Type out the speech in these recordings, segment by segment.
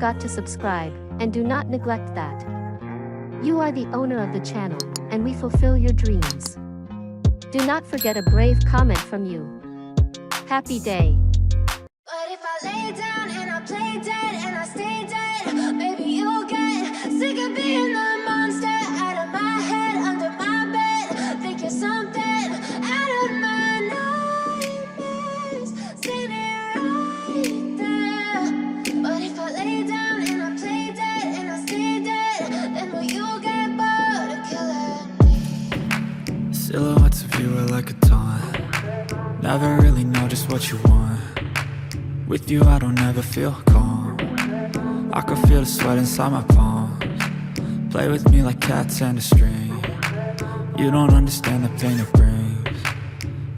forgot to subscribe, and do not neglect that. You are the owner of the channel, and we fulfill your dreams. Do not forget a brave comment from you. Happy day. But if I lay down and I play dead and I stay dead, maybe you'll get sick of being the monster out of my head, under my bed. Think you're something out of my nightmares, sitting right there. But if I lay down and I play dead and I stay dead, then will you get bored of killing me? Silhouettes of you are like a taunt. Never really know just what you want. With you I don't ever feel calm. I can feel the sweat inside my palms. Play with me like cats and a string. You don't understand the pain it brings.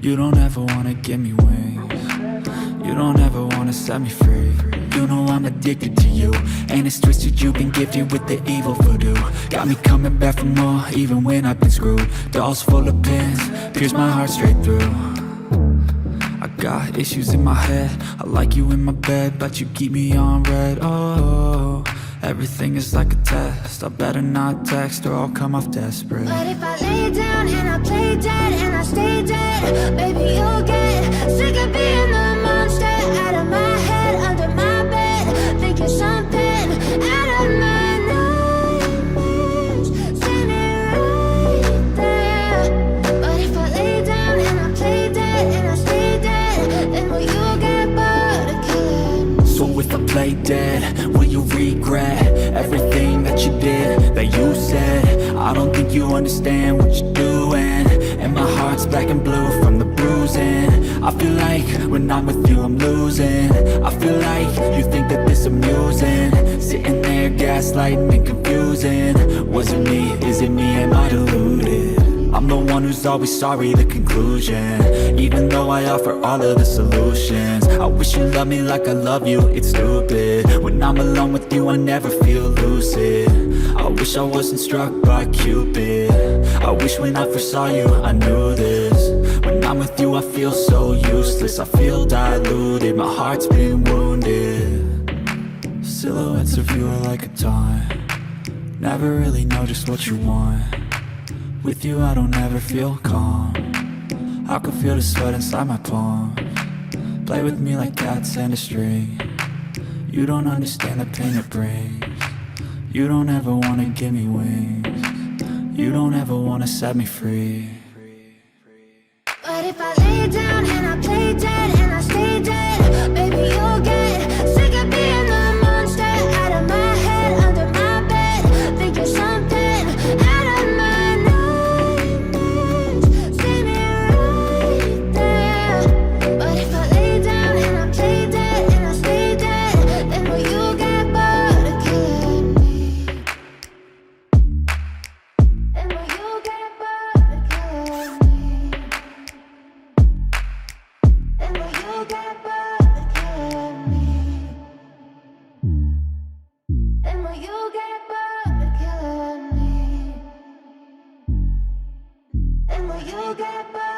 You don't ever wanna give me wings. You don't ever wanna set me free. You know I'm addicted to you, and it's twisted, you've been gifted with the evil voodoo. Got me coming back for more, even when I've been screwed. Dolls full of pins, pierce my heart straight through. I got issues in my head, I like you in my bed, but you keep me on red. Oh, everything is like a test, I better not text or I'll come off desperate. But if I lay down and I play dead and I stay dead, baby you'll get sick of being the monster out of my head, under my bed. Think you're something out of my nightmares, sitting right there. But if I lay down and I play dead and I stay dead, then will you get bored of killing me? So if I play dead, will you regret everything that you did, that you said? I don't think you understand what you're doing, and my heart's black and blue from the bruising. I feel like when I'm with you I'm losing. I feel like you think that this amusing, sitting there gaslighting and confusing. Was it me? Is it me? Am I deluded? I'm the one who's always sorry, the conclusion. Even though I offer all of the solutions, I wish you loved me like I love you, it's stupid. When I'm alone with you I never feel lucid. I wish I wasn't struck by Cupid. I wish when I first saw you I knew this. When I'm with you I feel so useless, I feel diluted, my heart's been wounded. Silhouettes of you are like a taunt. Never really know just what you want. With you I don't ever feel calm. I can feel the sweat inside my palms. Play with me like cats and a string. You don't understand the pain it brings. You don't ever wanna give me wings. You don't ever wanna set me free. But if I lay down and I play dead and I stay dead, baby you'll get sick of being the monster out of my head, under my bed. Think you're something out of my nightmares, sitting right there. But if I lay down and I play dead and I stay dead, then will you get bored of killing me? Then will you get bored of killing me? And will you get bored of killing me? And will you get bored of killing me? And will you get bored?